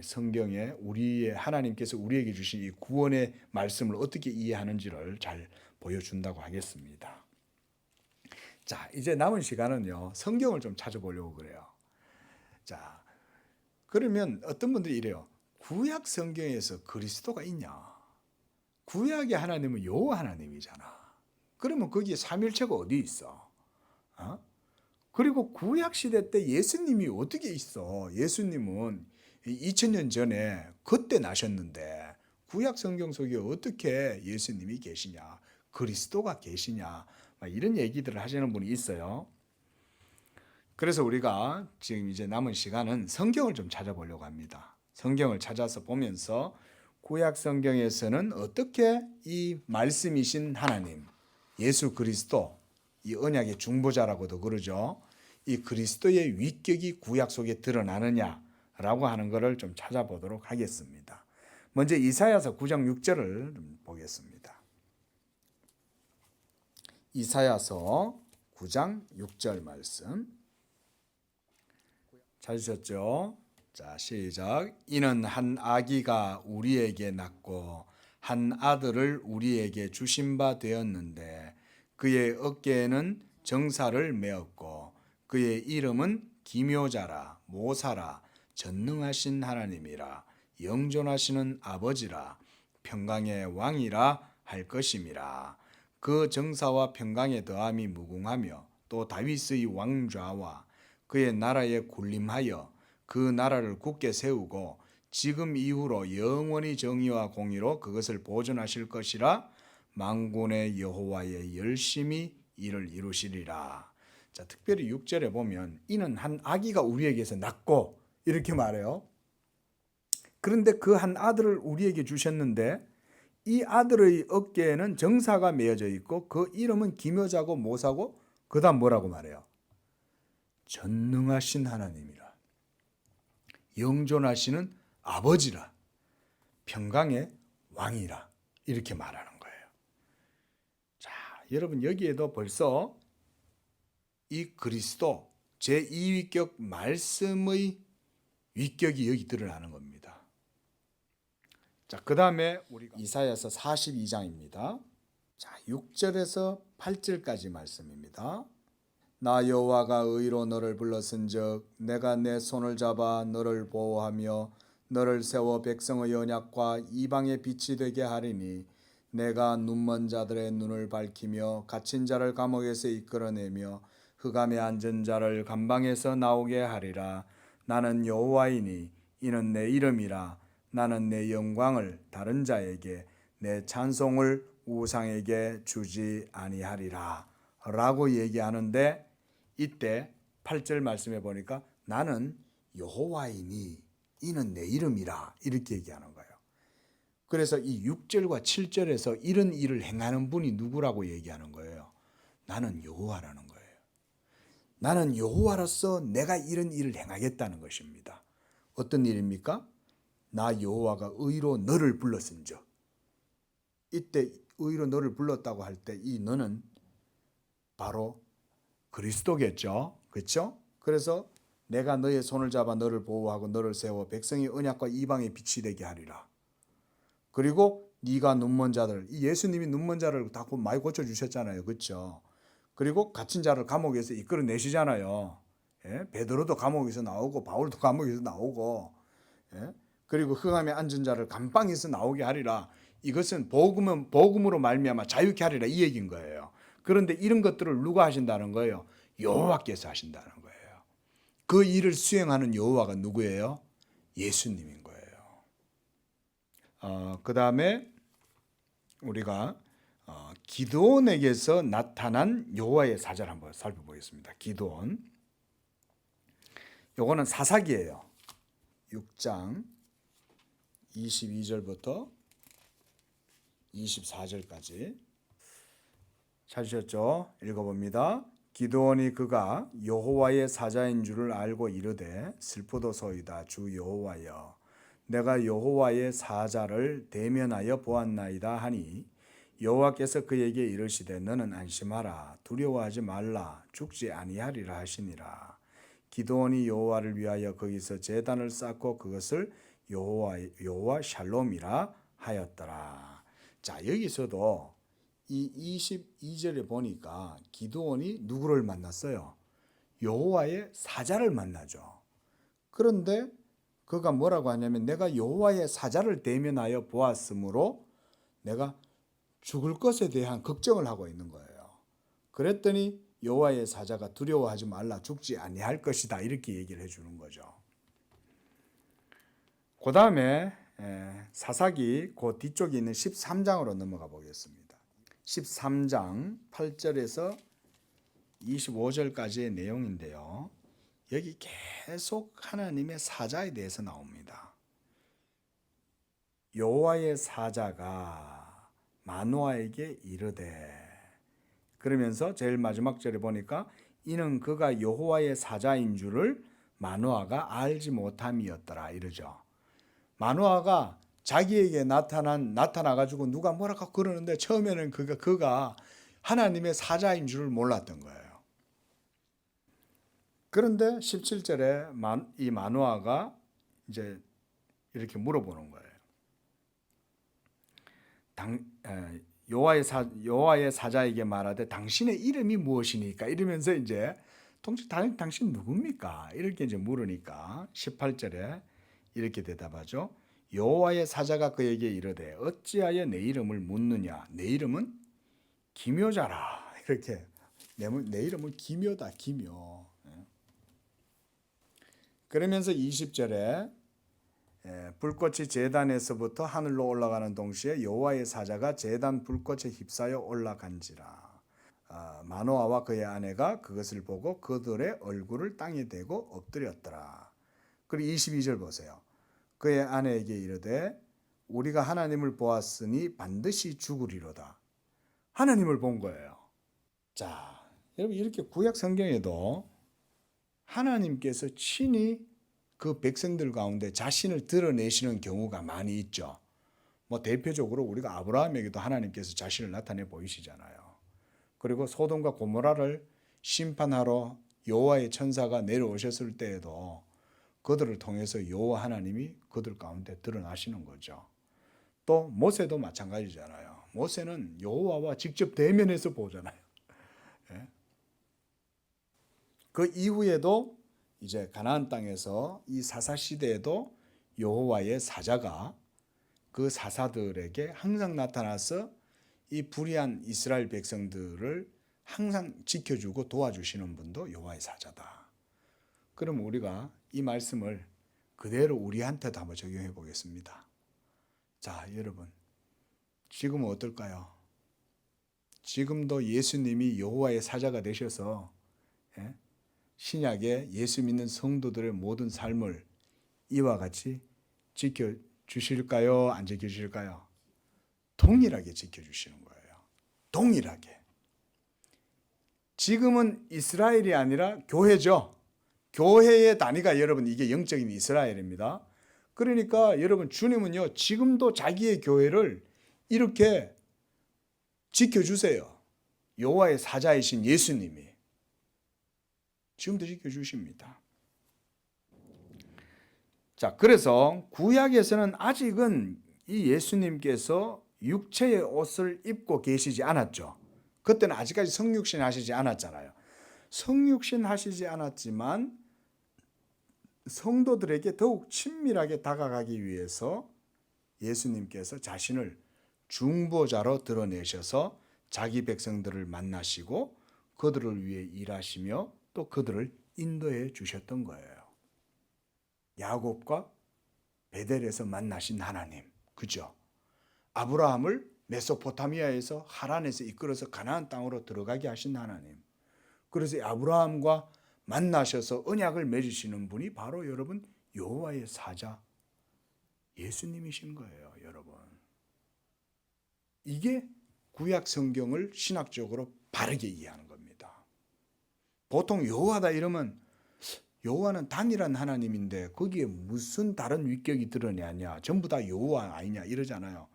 [SPEAKER 1] 성경에 우리의 하나님께서 우리에게 주신 이 구원의 말씀을 어떻게 이해하는지를 잘 보여준다고 하겠습니다. 자, 이제 남은 시간은요, 성경을 좀 찾아보려고 그래요. 자, 그러면 어떤 분들이 이래요. 구약 성경에서 그리스도가 있냐? 구약의 하나님은 여호와 하나님이잖아. 그러면 거기에 삼위일체가 어디 있어? 그리고 구약 시대 때 예수님이 어떻게 있어? 예수님은 2000년 전에 그때 나셨는데 구약 성경 속에 어떻게 예수님이 계시냐? 그리스도가 계시냐? 이런 얘기들을 하시는 분이 있어요. 그래서 우리가 지금 이제 남은 시간은 성경을 좀 찾아보려고 합니다. 성경을 찾아서 보면서 구약 성경에서는 어떻게 이 말씀이신 하나님, 예수 그리스도, 이 언약의 중보자라고도 그러죠. 이 그리스도의 위격이 구약 속에 드러나느냐라고 하는 것을 좀 찾아보도록 하겠습니다. 먼저 이사야서 9장 6절을 보겠습니다. 이사야서 9장 6절 말씀 찾으셨죠? 자, 시작. 이는 한 아기가 우리에게 낳고 한 아들을 우리에게 주신 바 되었는데 그의 어깨에는 정사를 메었고 그의 이름은 기묘자라 모사라 전능하신 하나님이라 영존하시는 아버지라 평강의 왕이라 할 것임이라. 그 정사와 평강의 더함이 무궁하며 또 다윗의 왕좌와 그의 나라에 군림하여 그 나라를 굳게 세우고 지금 이후로 영원히 정의와 공의로 그것을 보존하실 것이라. 만군의 여호와의 열심히 이를 이루시리라. 자, 특별히 6절에 보면 이는 한 아기가 우리에게서 낳고 이렇게 말해요. 그런데 그 한 아들을 우리에게 주셨는데 이 아들의 어깨에는 정사가 매어져 있고 그 이름은 기묘자고 모사고 그 다음 뭐라고 말해요? 전능하신 하나님이라. 영존하시는 아버지라. 평강의 왕이라. 이렇게 말하는 거예요. 자, 여러분 여기에도 벌써 이 그리스도 제2위격 말씀의 위격이 여기 드러나는 겁니다. 자, 그 다음에 우리가 이사야서 42장입니다. 자, 6절에서 8절까지 말씀입니다. 나 여호와가 의로 너를 불렀은즉 내가 내 손을 잡아 너를 보호하며 너를 세워 백성의 언약과 이방의 빛이 되게 하리니 내가 눈먼 자들의 눈을 밝히며 갇힌 자를 감옥에서 이끌어내며 흑암에 앉은 자를 감방에서 나오게 하리라. 나는 여호와이니 이는 내 이름이라. 나는 내 영광을 다른 자에게 내 찬송을 우상에게 주지 아니하리라 라고 얘기하는데, 이때 8절 말씀해 보니까 나는 여호와이니 이는 내 이름이라 이렇게 얘기하는 거예요. 그래서 이 6절과 7절에서 이런 일을 행하는 분이 누구라고 얘기하는 거예요? 나는 여호와라는 거예요. 나는 여호와로서 내가 이런 일을 행하겠다는 것입니다. 어떤 일입니까? 나 여호와가 의로 너를 불렀은즉. 이때 의로 너를 불렀다고 할 때 이 너는 바로 그리스도겠죠. 그렇죠? 그래서 내가 너의 손을 잡아 너를 보호하고 너를 세워 백성의 언약과 이방의 빛이 되게 하리라. 그리고 네가 눈먼 자들, 이 예수님이 눈먼 자를 다 많이 고쳐주셨잖아요. 그렇죠? 그리고 갇힌 자를 감옥에서 이끌어내시잖아요. 예? 베드로도 감옥에서 나오고 바울도 감옥에서 나오고, 예? 그리고 흑암에 앉은 자를 감방에서 나오게 하리라. 이것은 복음으로 말미암아 자유케 하리라 이 얘기인 거예요. 그런데 이런 것들을 누가 하신다는 거예요? 여호와께서 하신다는 거예요. 그 일을 수행하는 여호와가 누구예요? 예수님인 거예요. 그 다음에 우리가 기드온에게서 나타난 여호와의 사자를 한번 살펴보겠습니다. 기드온. 요거는 사사기예요. 6장 22절부터 24절까지. 찾으셨죠? 읽어봅니다. 기드온이 그가 여호와의 사자인 줄을 알고 이르되 슬프도소이다 주 여호와여 내가 여호와의 사자를 대면하여 보았나이다 하니 여호와께서 그에게 이르시되 너는 안심하라 두려워하지 말라 죽지 아니하리라 하시니라. 기드온이 여호와를 위하여 거기서 제단을 쌓고 그것을 여호와 샬롬이라 하였더라. 자, 여기서도 이 22절에 보니까 기드온이 누구를 만났어요? 여호와의 사자를 만나죠. 그런데 그가 뭐라고 하냐면 내가 여호와의 사자를 대면하여 보았으므로 내가 죽을 것에 대한 걱정을 하고 있는 거예요. 그랬더니 여호와의 사자가 두려워하지 말라 죽지 아니할 것이다 이렇게 얘기를 해주는 거죠. 그 다음에 사사기 그 뒤쪽에 있는 13장으로 넘어가 보겠습니다. 13장 8절에서 25절까지의 내용인데요. 여기 계속 하나님의 사자에 대해서 나옵니다. 여호와의 사자가 마노아에게 이르되, 그러면서 제일 마지막 절에 보니까 이는 그가 여호와의 사자인 줄을 마노아가 알지 못함이었더라 이러죠. 마노아가 자기에게 나타나가지고 누가 뭐라고 그러는데 처음에는 그가 하나님의 사자인 줄을 몰랐던 거예요. 그런데 17절에 이 마노아가 이제 이렇게 물어보는 거예요. 여호와의 사자에게 말하되 당신의 이름이 무엇이니까 이러면서 이제 당신 누굽니까? 이렇게 이제 물으니까 18절에 이렇게 대답하죠. 여호와의 사자가 그에게 이르되 어찌하여 내 이름을 묻느냐 내 이름은 기묘자라. 이렇게 내 이름은 기묘다 기묘. 그러면서 20절에 불꽃이 제단에서부터 하늘로 올라가는 동시에 여호와의 사자가 제단 불꽃에 휩싸여 올라간지라. 마노아와 그의 아내가 그것을 보고 그들의 얼굴을 땅에 대고 엎드렸더라. 그리고 22절 보세요. 그의 아내에게 이르되 우리가 하나님을 보았으니 반드시 죽으리로다. 하나님을 본 거예요. 자, 여러분 이렇게 구약 성경에도 하나님께서 친히 그 백성들 가운데 자신을 드러내시는 경우가 많이 있죠. 뭐 대표적으로 우리가 아브라함에게도 하나님께서 자신을 나타내 보이시잖아요. 그리고 소돔과 고모라를 심판하러 여호와의 천사가 내려오셨을 때에도 그들을 통해서 여호와 하나님이 그들 가운데 드러나시는 거죠. 또 모세도 마찬가지잖아요. 모세는 여호와와 직접 대면해서 보잖아요. 그 이후에도 이제 가나안 땅에서 이 사사 시대에도 여호와의 사자가 그 사사들에게 항상 나타나서 이 불의한 이스라엘 백성들을 항상 지켜주고 도와주시는 분도 여호와의 사자다. 그럼 우리가 이 말씀을 그대로 우리한테도 한번 적용해 보겠습니다. 자, 여러분, 지금은 어떨까요? 지금도 예수님이 여호와의 사자가 되셔서 신약에 예수 믿는 성도들의 모든 삶을 이와 같이 지켜주실까요? 안 지켜주실까요? 동일하게 지켜주시는 거예요. 동일하게. 지금은 이스라엘이 아니라 교회죠. 교회의 단위가 여러분 이게 영적인 이스라엘입니다. 그러니까 여러분 주님은요 지금도 자기의 교회를 이렇게 지켜주세요. 여호와의 사자이신 예수님이 지금도 지켜주십니다. 자, 그래서 구약에서는 아직은 이 예수님께서 육체의 옷을 입고 계시지 않았죠. 그때는 아직까지 성육신 하시지 않았잖아요. 성육신 하시지 않았지만 성도들에게 더욱 친밀하게 다가가기 위해서 예수님께서 자신을 중보자로 드러내셔서 자기 백성들을 만나시고 그들을 위해 일하시며 또 그들을 인도해 주셨던 거예요. 야곱과 베델에서 만나신 하나님, 그죠? 아브라함을 메소포타미아에서 하란에서 이끌어서 가나안 땅으로 들어가게 하신 하나님. 그래서 아브라함과 만나셔서 언약을 맺으시는 분이 바로 여러분 여호와의 사자 예수님이신 거예요, 여러분. 이게 구약 성경을 신학적으로 바르게 이해하는 겁니다. 보통 여호와다 이러면 여호와는 단일한 하나님인데 거기에 무슨 다른 위격이 드러나냐, 전부 다 여호와 아니냐 이러잖아요.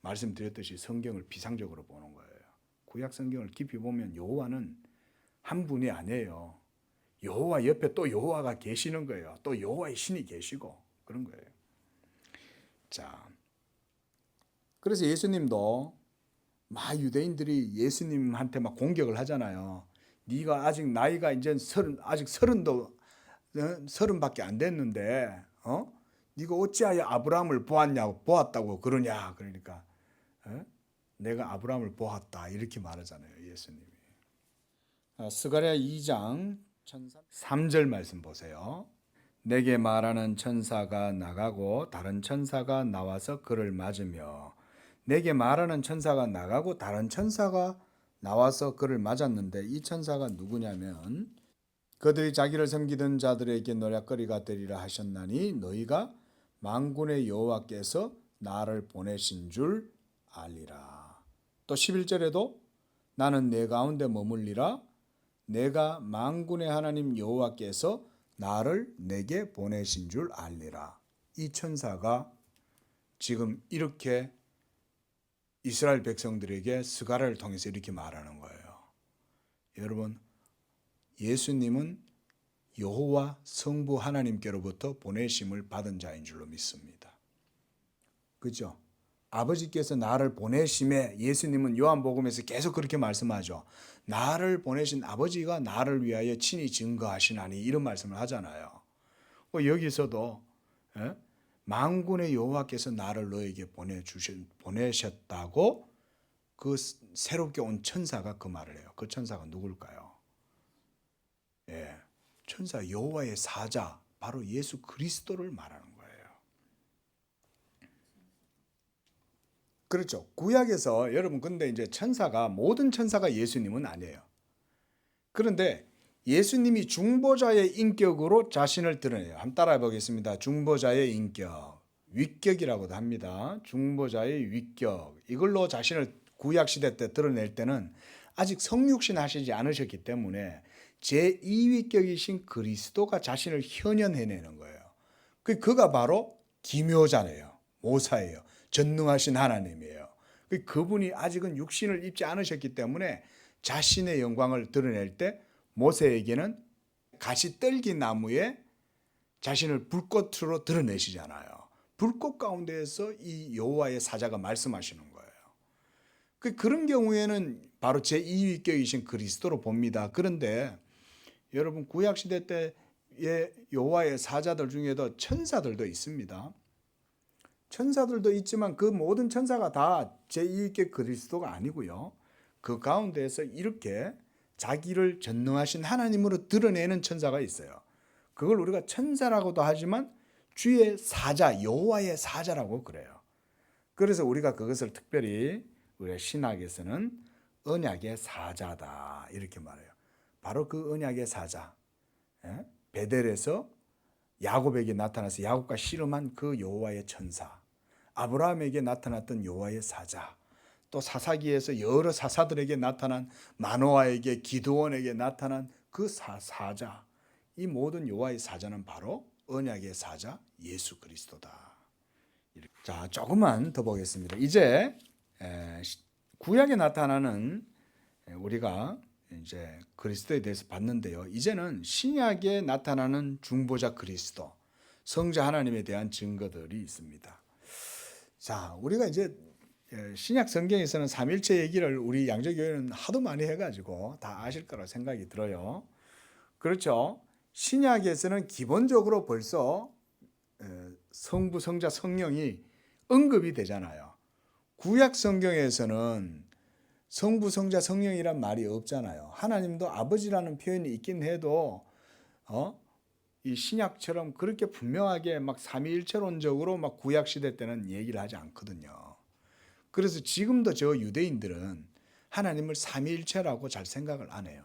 [SPEAKER 1] 말씀드렸듯이 성경을 비상적으로 보는 거예요. 구약 성경을 깊이 보면 여호와는 한 분이 아니에요. 여호와 옆에 또 여호와가 계시는 거예요. 또 여호와의 신이 계시고 그런 거예요. 자, 그래서 예수님도 막 유대인들이 예수님한테 막 공격을 하잖아요. 네가 아직 나이가 이제 아직 서른밖에 안 됐는데, 네가 어찌하여 아브라함을 보았다고 그러냐? 그러니까 내가 아브라함을 보았다 이렇게 말하잖아요, 예수님이. 스가랴 2장 3절 말씀 보세요. 내게 말하는 천사가 나가고 다른 천사가 나와서 그를 맞으며, 내게 말하는 천사가 나가고 다른 천사가 나와서 그를 맞았는데 이 천사가 누구냐면 그들이 자기를 섬기던 자들에게 노략거리가 되리라 하셨나니 너희가 만군의 여호와께서 나를 보내신 줄 알리라. 또 11절에도 나는 내 가운데 머물리라. 내가 만군의 하나님 여호와께서 나를 내게 보내신 줄 알리라. 이 천사가 지금 이렇게 이스라엘 백성들에게 스가랴를 통해서 이렇게 말하는 거예요. 여러분, 예수님은 여호와 성부 하나님께로부터 보내심을 받은 자인 줄로 믿습니다. 그죠? 아버지께서 나를 보내심에 예수님은 요한복음에서 계속 그렇게 말씀하죠. 나를 보내신 아버지가 나를 위하여 친히 증거하시나니 이런 말씀을 하잖아요. 여기서도 만군의 여호와께서 나를 너에게 보내셨다고 그 새롭게 온 천사가 그 말을 해요. 그 천사가 누굴까요? 예, 천사 여호와의 사자, 바로 예수 그리스도를 말하는 거예요. 그렇죠. 구약에서 여러분 근데 이제 천사가 모든 천사가 예수님은 아니에요. 그런데 예수님이 중보자의 인격으로 자신을 드러내요. 한번 따라해 보겠습니다. 중보자의 인격, 위격이라고도 합니다. 중보자의 위격. 이걸로 자신을 구약 시대 때 드러낼 때는 아직 성육신 하시지 않으셨기 때문에 제2위격이신 그리스도가 자신을 현현해내는 거예요. 그가 바로 기묘자네요. 모사예요. 전능하신 하나님이에요. 그분이 아직은 육신을 입지 않으셨기 때문에 자신의 영광을 드러낼 때 모세에게는 가시떨기 나무에 자신을 불꽃으로 드러내시잖아요. 불꽃 가운데에서 이 여호와의 사자가 말씀하시는 거예요. 그런 경우에는 바로 제2위격이신 그리스도로 봅니다. 그런데 여러분 구약시대 때의 여호와의 사자들 중에도 천사들도 있습니다. 천사들도 있지만 그 모든 천사가 다 제2위격 그리스도가 아니고요. 그 가운데에서 이렇게 자기를 전능하신 하나님으로 드러내는 천사가 있어요. 그걸 우리가 천사라고도 하지만 주의 사자, 여호와의 사자라고 그래요. 그래서 우리가 그것을 특별히 우리 신학에서는 언약의 사자다 이렇게 말해요. 바로 그 언약의 사자, 베델에서 야곱에게 나타나서 야곱과 씨름한 그 여호와의 천사, 아브라함에게 나타났던 여호와의 사자, 또 사사기에서 여러 사사들에게 나타난 마노아에게, 기드온에게 나타난 그 사자, 이 모든 여호와의 사자는 바로 언약의 사자 예수 그리스도다. 자, 조금만 더 보겠습니다. 이제 구약에 나타나는 우리가 이제 그리스도에 대해서 봤는데요. 이제는 신약에 나타나는 중보자 그리스도, 성자 하나님에 대한 증거들이 있습니다. 자, 우리가 이제 신약 성경에서는 삼일체 얘기를 우리 양조교회는 하도 많이 해가지고 다 아실 거라 생각이 들어요. 그렇죠? 신약에서는 기본적으로 벌써 성부, 성자, 성령이 언급이 되잖아요. 구약 성경에서는 성부, 성자, 성령이란 말이 없잖아요. 하나님도 아버지라는 표현이 있긴 해도 이 신약처럼 그렇게 분명하게 막 삼위일체론적으로 막 구약 시대 때는 얘기를 하지 않거든요. 그래서 지금도 저 유대인들은 하나님을 삼위일체라고 잘 생각을 안 해요.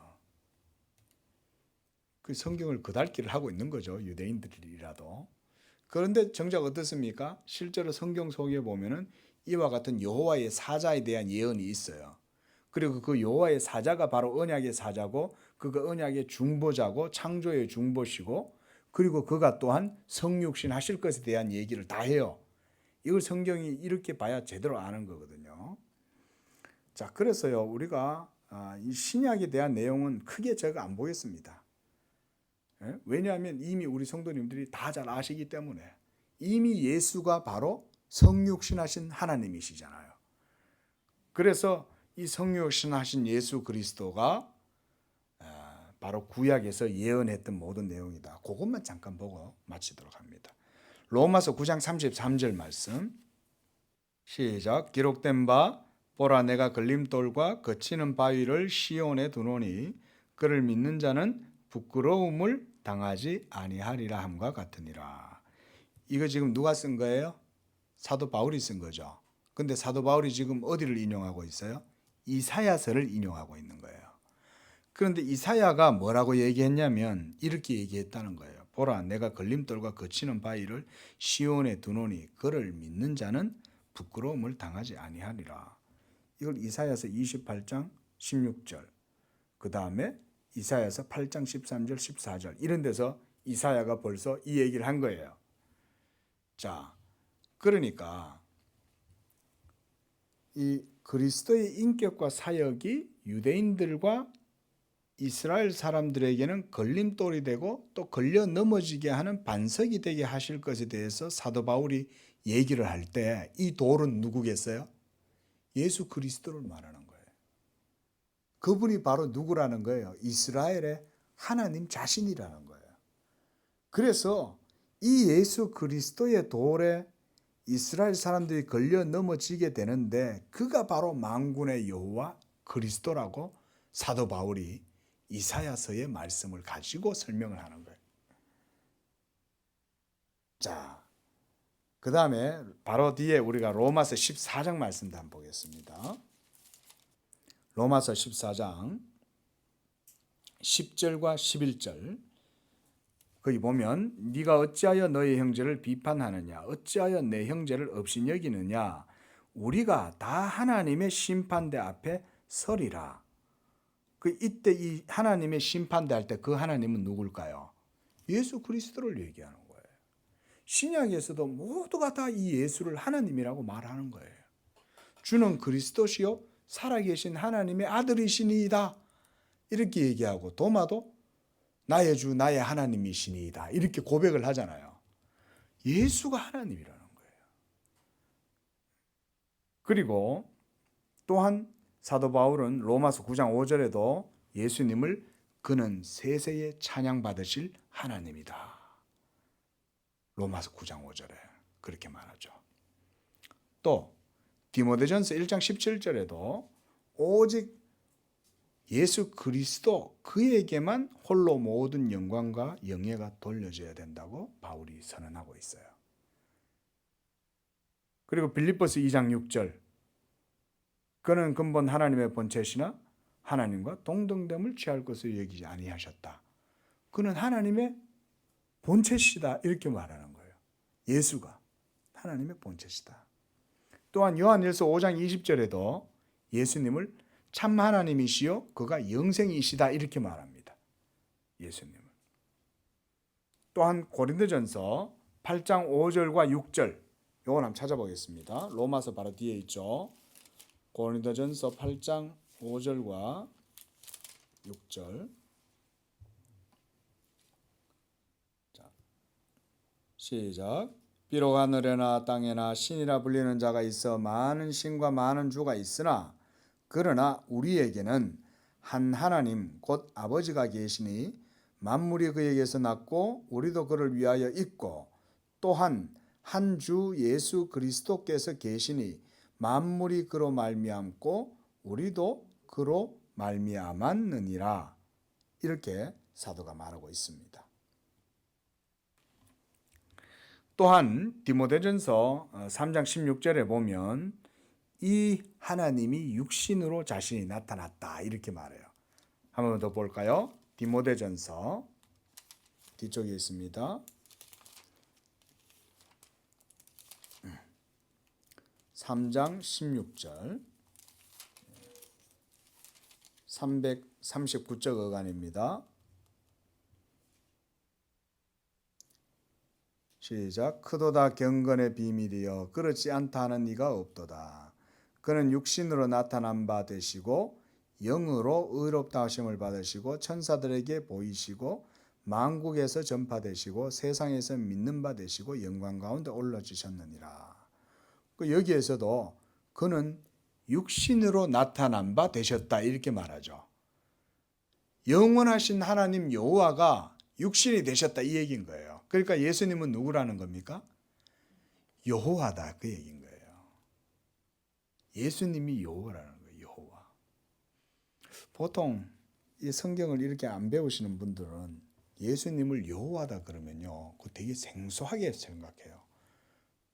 [SPEAKER 1] 그 성경을 그달기를 하고 있는 거죠, 유대인들이라도. 그런데 정작 어떻습니까? 실제로 성경 속에 보면은 이와 같은 여호와의 사자에 대한 예언이 있어요. 그리고 그 여호와의 사자가 바로 언약의 사자고 그가 언약의 중보자고 창조의 중보시고 그리고 그가 또한 성육신 하실 것에 대한 얘기를 다 해요. 이걸 성경이 이렇게 봐야 제대로 아는 거거든요. 자, 그래서요 우리가 이 신약에 대한 내용은 크게 제가 안 보겠습니다. 왜냐하면 이미 우리 성도님들이 다 잘 아시기 때문에 이미 예수가 바로 성육신하신 하나님이시잖아요. 그래서 이 성육신하신 예수 그리스도가 바로 구약에서 예언했던 모든 내용이다. 그것만 잠깐 보고 마치도록 합니다. 로마서 9장 33절 말씀 시작. 기록된 바 보라 내가 걸림돌과 거치는 바위를 시온에 두노니 그를 믿는 자는 부끄러움을 당하지 아니하리라 함과 같으니라. 이거 지금 누가 쓴 거예요? 사도 바울이 쓴 거죠. 근데 사도 바울이 지금 어디를 인용하고 있어요? 이사야서를 인용하고 있는 거예요. 그런데 이사야가 뭐라고 얘기했냐면 이렇게 얘기했다는 거예요. 보라 내가 걸림돌과 거치는 바위를 시온에 두노니 그를 믿는 자는 부끄러움을 당하지 아니하리라. 이걸 이사야서 28장 16절 그 다음에 이사야서 8장 13절 14절 이런 데서 이사야가 벌써 이 얘기를 한 거예요. 자, 그러니까 이 그리스도의 인격과 사역이 유대인들과 이스라엘 사람들에게는 걸림돌이 되고 또 걸려 넘어지게 하는 반석이 되게 하실 것에 대해서 사도 바울이 얘기를 할 때 이 돌은 누구겠어요? 예수 그리스도를 말하는 거예요. 그분이 바로 누구라는 거예요? 이스라엘의 하나님 자신이라는 거예요. 그래서 이 예수 그리스도의 돌에 이스라엘 사람들이 걸려 넘어지게 되는데 그가 바로 만군의 여호와 그리스도라고 사도 바울이 이사야서의 말씀을 가지고 설명을 하는 거예요. 자, 그 다음에 바로 뒤에 우리가 로마서 14장 말씀도 한번 보겠습니다. 로마서 14장 10절과 11절 거기 보면 네가 어찌하여 너의 형제를 비판하느냐 어찌하여 내 형제를 없이 여기느냐 우리가 다 하나님의 심판대 앞에 서리라. 이때 이 하나님의 심판대 할 때 그 하나님은 누굴까요? 예수 그리스도를 얘기하는 거예요. 신약에서도 모두가 다 이 예수를 하나님이라고 말하는 거예요. 주는 그리스도시요 살아계신 하나님의 아들이시니이다 이렇게 얘기하고 도마도 나의 주 나의 하나님이시니이다 이렇게 고백을 하잖아요. 예수가 하나님이라는 거예요. 그리고 또한 사도 바울은 로마서 9장 5절에도 예수님을 그는 세세에 찬양받으실 하나님이다. 로마서 9장 5절에 그렇게 말하죠. 또 디모데전서 1장 17절에도 오직 예수 그리스도 그에게만 홀로 모든 영광과 영예가 돌려져야 된다고 바울이 선언하고 있어요. 그리고 빌립보서 2장 6절 그는 근본 하나님의 본체시나 하나님과 동등됨을 취할 것을 여기지 아니하셨다. 그는 하나님의 본체시다 이렇게 말하는 거예요. 예수가 하나님의 본체시다. 또한 요한일서 5장 20절에도 예수님을 참 하나님이시요 그가 영생이시다 이렇게 말합니다. 예수님을. 또한 고린도전서 8장 5절과 6절 요걸 한번 찾아보겠습니다. 로마서 바로 뒤에 있죠. 고린도전서 8장 5절과 6절 자, 시작. 비록 하늘에나 땅에나 신이라 불리는 자가 있어 많은 신과 많은 주가 있으나 그러나 우리에게는 한 하나님 곧 아버지가 계시니 만물이 그에게서 났고 우리도 그를 위하여 있고 또한 한 주 예수 그리스도께서 계시니 만물이 그로 말미암고 우리도 그로 말미암았느니라. 이렇게 사도가 말하고 있습니다. 또한 디모데전서 3장 16절에 보면 이 하나님이 육신으로 자신이 나타났다 이렇게 말해요. 한 번 더 볼까요? 디모데전서 뒤쪽에 있습니다. 3장 16절 339쪽 어간입니다. 시작. 크도다 경건의 비밀이여 그렇지 않다 하는 이가 없도다. 그는 육신으로 나타난 바 되시고 영으로 의롭다 하심을 받으시고 천사들에게 보이시고 만국에서 전파되시고 세상에서 믿는 바 되시고 영광 가운데 올라지셨느니라. 여기에서도 그는 육신으로 나타난 바 되셨다 이렇게 말하죠. 영원하신 하나님 여호와가 육신이 되셨다 이 얘기인 거예요. 그러니까 예수님은 누구라는 겁니까? 여호와다 그 얘기인 거예요. 예수님이 여호와라는 거예요. 여호와. 보통 이 성경을 이렇게 안 배우시는 분들은 예수님을 여호와다 그러면요, 그 되게 생소하게 생각해요.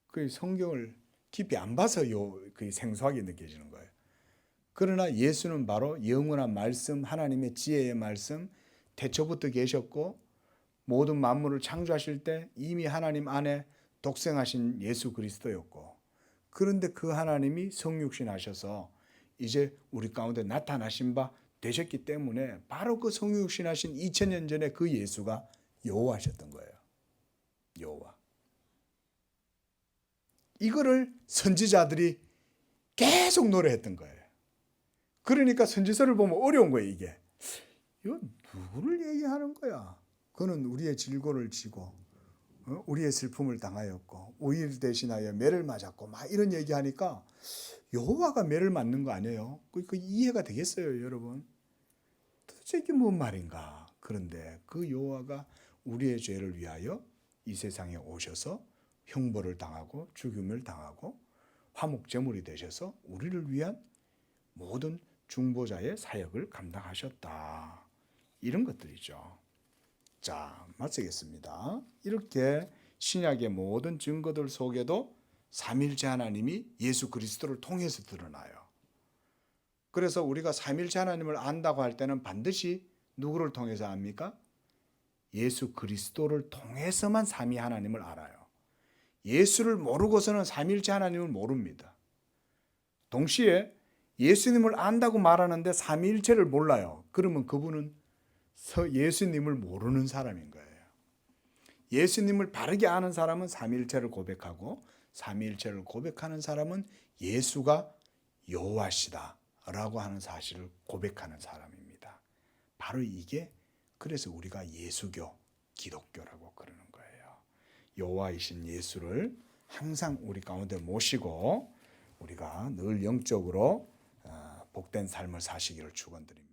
[SPEAKER 1] 그 성경을 깊이 안 봐서 그 생소하게 느껴지는 거예요. 그러나 예수는 바로 영원한 말씀, 하나님의 지혜의 말씀, 태초부터 계셨고 모든 만물을 창조하실 때 이미 하나님 안에 독생하신 예수 그리스도였고, 그런데 그 하나님이 성육신 하셔서 이제 우리 가운데 나타나신 바 되셨기 때문에 바로 그 성육신 하신 2000년 전에 그 예수가 여호와셨던 거예요. 여호와. 이거를 선지자들이 계속 노래했던 거예요. 그러니까 선지서를 보면 어려운 거예요. 이게 이거 누구를 얘기하는 거야? 그는 우리의 질고를 지고 우리의 슬픔을 당하였고 우리를 대신하여 매를 맞았고 막 이런 얘기하니까 여호와가 매를 맞는 거 아니에요? 그 이해가 되겠어요, 여러분? 도대체 이게 뭔 말인가? 그런데 그 여호와가 우리의 죄를 위하여 이 세상에 오셔서 형벌을 당하고 죽임을 당하고 화목제물이 되셔서 우리를 위한 모든 중보자의 사역을 감당하셨다. 이런 것들이죠. 자, 마치겠습니다. 이렇게 신약의 모든 증거들 속에도 삼일체 하나님이 예수 그리스도를 통해서 드러나요. 그래서 우리가 삼일체 하나님을 안다고 할 때는 반드시 누구를 통해서 압니까? 예수 그리스도를 통해서만 삼위 하나님을 알아요. 예수를 모르고서는 삼일체 하나님을 모릅니다. 동시에 예수님을 안다고 말하는데 삼위일체를 몰라요. 그러면 그분은 예수님을 모르는 사람인 거예요. 예수님을 바르게 아는 사람은 삼위일체를 고백하고 삼위일체를 고백하는 사람은 예수가 여호와시다라고 하는 사실을 고백하는 사람입니다. 바로 이게 그래서 우리가 예수교, 기독교라고 그러는 거예요. 여호와이신 예수를 항상 우리 가운데 모시고 우리가 늘 영적으로 복된 삶을 사시기를 축원드립니다.